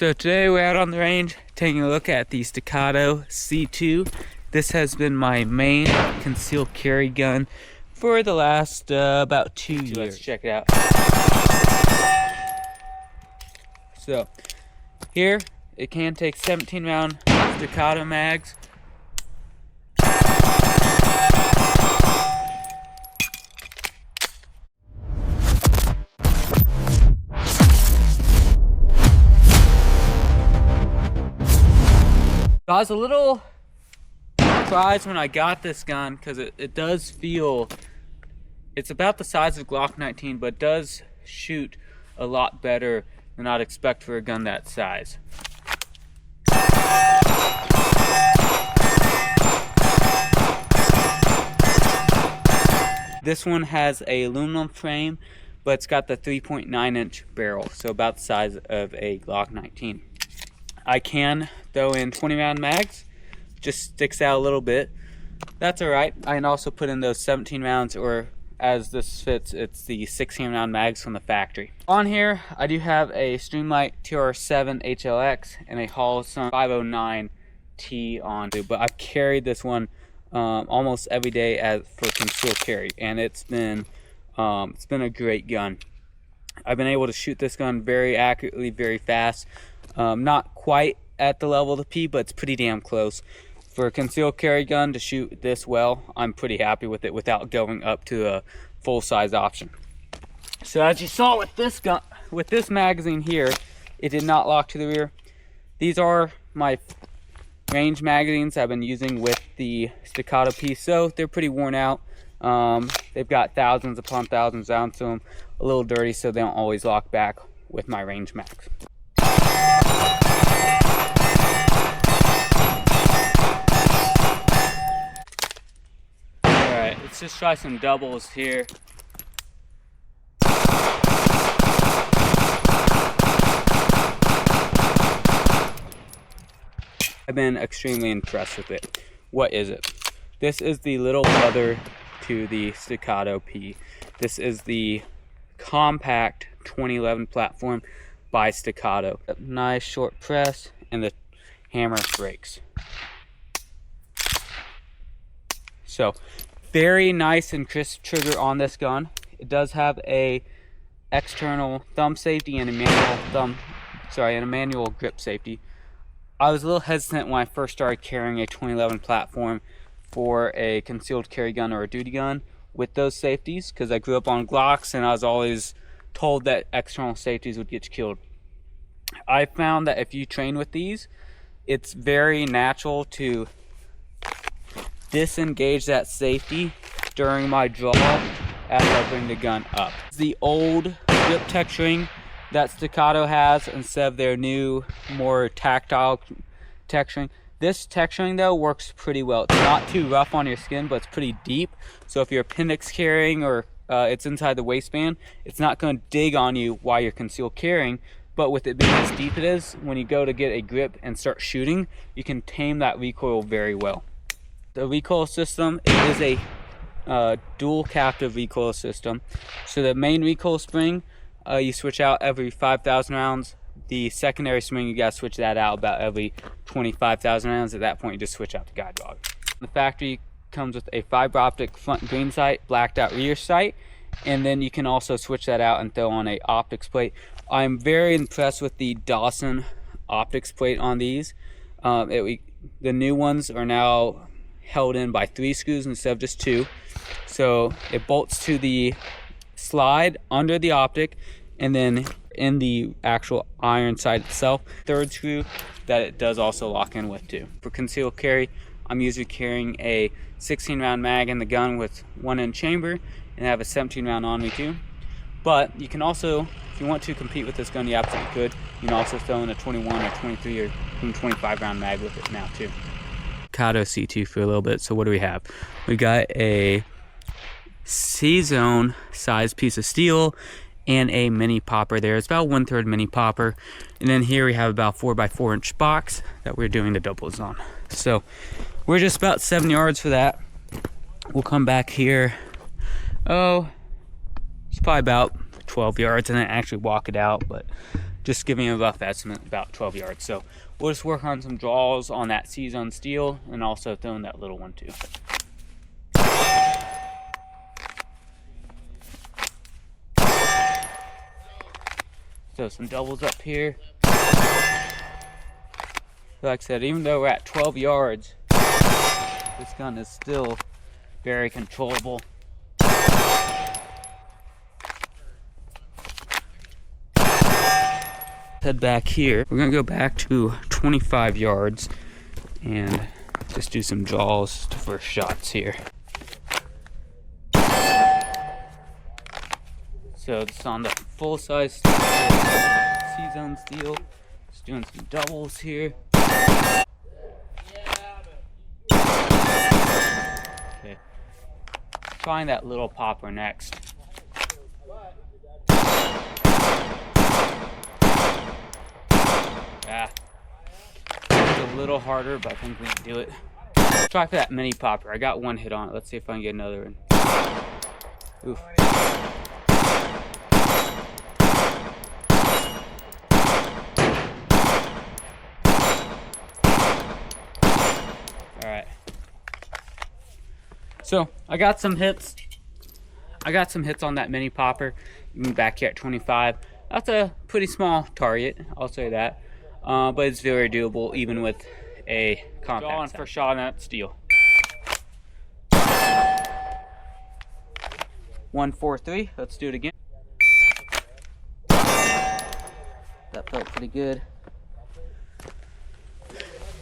So today we're out on the range taking a look at the Staccato C2. This has been my main concealed carry gun for the last about 2 years. Let's check it out. So here it can take 17 round Staccato mags. I was a little surprised when I got this gun because it does feel, it's about the size of Glock 19, but does shoot a lot better than I'd expect for a gun that size. This one has a aluminum frame, but it's got the 3.9 inch barrel, so about the size of a Glock 19. I can throw in 20 round mags, just sticks out a little bit. That's alright. I can also put in those 17 rounds, or as this fits, it's the 16 round mags from the factory. On here, I do have a Streamlight TR7 HLX and a Holosun 509T on, but I've carried this one almost every day for concealed carry, and it's been a great gun. I've been able to shoot this gun very accurately, very fast. Not quite at the level of the P, but it's pretty damn close. For a concealed carry gun to shoot this well, I'm pretty happy with it without going up to a full-size option. So as you saw with this gun, with this magazine here, it did not lock to the rear. These are my range magazines I've been using with the Staccato piece, so they're pretty worn out. They've got thousands upon thousands rounds to them, a little dirty, so they don't always lock back with my range mags. Alright, let's just try some doubles here. I've been extremely impressed with it. What is it? This is the little brother to the Staccato P. This is the compact 2011 platform by Staccato. Nice short press, and the hammer breaks. So very nice and crisp trigger on this gun. It does have a external thumb safety and a manual grip safety. I was a little hesitant when I first started carrying a 2011 platform for a concealed carry gun or a duty gun with those safeties, because I grew up on Glocks and I was always told that external safeties would get you killed. I found that if you train with these, it's very natural to disengage that safety during my draw as I bring the gun up. The old grip texturing that Staccato has instead of their new, more tactile texturing. This texturing though works pretty well. It's not too rough on your skin, but it's pretty deep. So if you're appendix carrying or it's inside the waistband, it's not going to dig on you while you're concealed carrying. But with it being as deep it is, when you go to get a grip and start shooting, you can tame that recoil very well. The recoil system is a dual captive recoil system. So the main recoil spring, you switch out every 5,000 rounds. The secondary spring, you gotta switch that out about every 25,000 rounds. At that point, you just switch out the guide dog. The factory comes with a fiber optic front green sight, blacked out rear sight, and then you can also switch that out and throw on a optics plate. I'm very impressed with the Dawson optics plate on these. The new ones are now held in by 3 screws instead of just 2. So it bolts to the slide under the optic, and then in the actual iron side itself, 3rd screw that it does also lock in with too. For concealed carry, I'm usually carrying a 16 round mag in the gun with 1 in chamber, and I have a 17 round on me too. But you can also, if you want to compete with this gun, you absolutely could. You can also throw in a 21 or 23 or even 25 round mag with it now too. Staccato C2 for a little bit. So what do we have? We got a C-zone size piece of steel and a mini popper there. It's about 1/3 mini popper. And then here we have about 4x4 inch box that we're doing the doubles on. So we're just about 7 yards for that. We'll come back here. Oh, it's probably about 12 yards, and then actually walk it out, but just giving a rough estimate, about 12 yards. So we'll just work on some draws on that C-zone steel and also throwing that little one too. So some doubles up here. Like I said, even though we're at 12 yards, this gun is still very controllable. Head back here. We're gonna go back to 25 yards and just do some draws to first shots here. So it's on the full size C-zone steel. Just doing some doubles here. Okay. Trying that little popper next. Yeah. It's a little harder, but I think we can do it. Try for that mini popper. I got one hit on it. Let's see if I can get another one. Oof. Alright. So, I got some hits. On that mini popper. Even back here at 25. That's a pretty small target, I'll say that. But it's very doable even with a compact. Draw on first shot on that steel. 1-4-3. Let's do it again. That felt pretty good.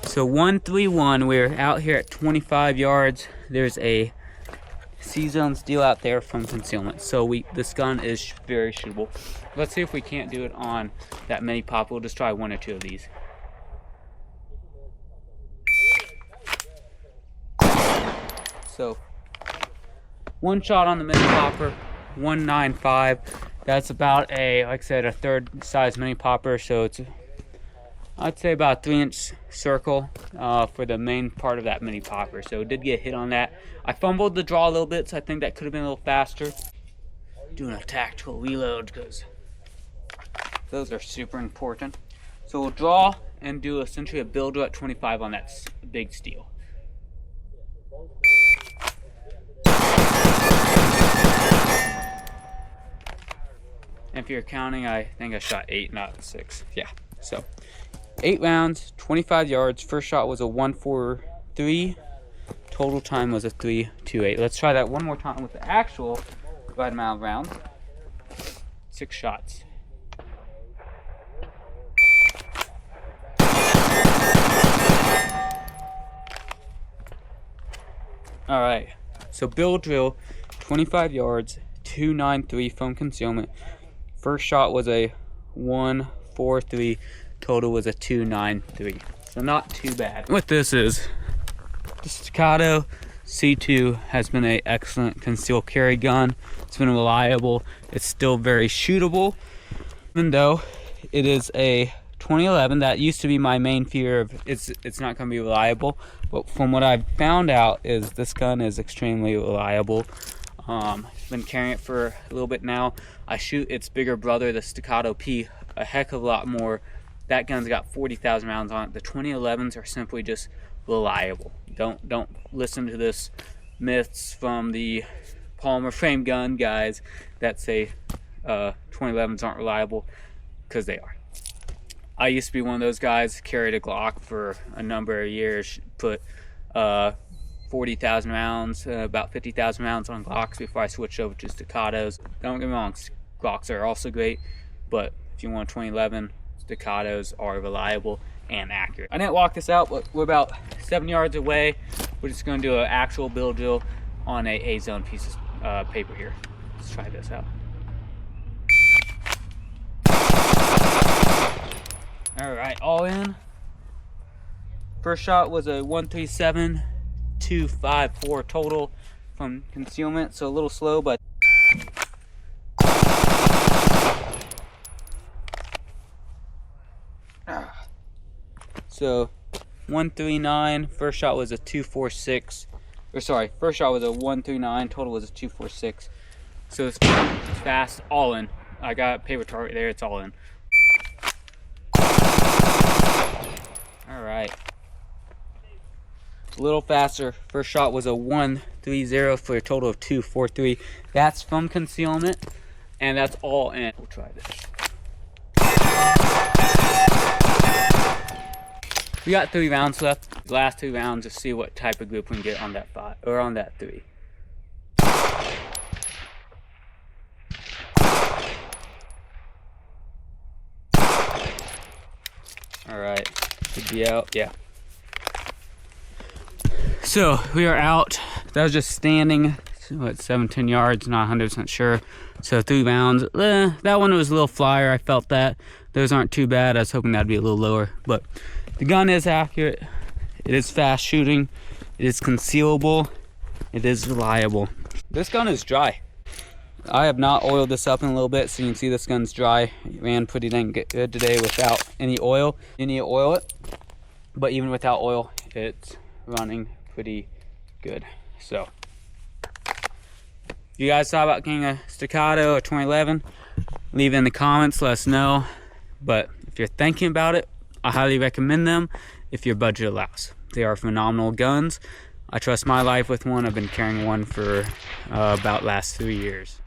So 1-3-1. We're out here at 25 yards. There's a C-zone steel out there from concealment. So this gun is very shootable. Let's see if we can't do it on that mini pop. We'll just try one or two of these. So one shot on the mini popper, 195. That's about a, like I said, a third size mini popper. So it's, I'd say about a 3-inch circle for the main part of that mini popper. So it did get hit on that. I fumbled the draw a little bit, so I think that could have been a little faster. Doing a tactical reload because those are super important. So we'll draw and do essentially a builder at 25 on that big steel. And if you're counting, I think I shot 8, not 6. Yeah, so 8 rounds, 25 yards. First shot was a 1-4-3. Total time was a 3-2-8. Let's try that one more time with the actual right amount of rounds. 6 shots. All right, so build drill, 25 yards, 2-9-3 from concealment. First shot was a 1-4-3. Total was a 2-9-3. So not too bad. What this is, the Staccato C2 has been an excellent concealed carry gun. It's been reliable. It's still very shootable. Even though it is a 2011, that used to be my main fear of it's not going to be reliable. But from what I've found out is this gun is extremely reliable. I've been carrying it for a little bit now. I shoot its bigger brother, the Staccato P, a heck of a lot more. That gun's got 40,000 rounds on it. The 2011s are simply just reliable. Don't listen to this myths from the Palmer frame gun guys that say 2011s aren't reliable, because they are. I used to be one of those guys, carried a Glock for a number of years, put 40,000 rounds, about 50,000 rounds on Glocks before I switched over to Staccatos. Don't get me wrong, Glocks are also great, but if you want 2011, Staccatos are reliable and accurate. I didn't walk this out, but we're about 7 yards away. We're just going to do an actual build drill on a A-zone piece of paper here. Let's try this out. All right, all in. First shot was a 137, 254 total from concealment, so a little slow, but so 139. First shot was a 246, or sorry, first shot was a 139. Total was a 246. So it's fast, all in. I got a paper target there. It's all in. a little faster. First shot was a 130 for a total of 243. That's from concealment, and that's all in. We'll try this. We got 3 rounds left. The last 2 rounds to see what type of grip we can get on that 5 or on that 3. All right, should be out. Yeah. So we are out. That was just standing. What, 7-10 yards? Not 100% sure. So 3 rounds. That one was a little flyer. I felt that. Those aren't too bad. I was hoping that'd be a little lower, but the gun is accurate. It is fast shooting. It is concealable. It is reliable. This gun is dry. I have not oiled this up in a little bit, so you can see this gun's dry. It ran pretty dang good today without any oil. You need to oil it, but even without oil, it's running pretty good. So, if you guys thought about getting a Staccato or 2011, leave it in the comments, let us know. But if you're thinking about it, I highly recommend them if your budget allows. They are phenomenal guns. I trust my life with one. I've been carrying one for about last 3 years.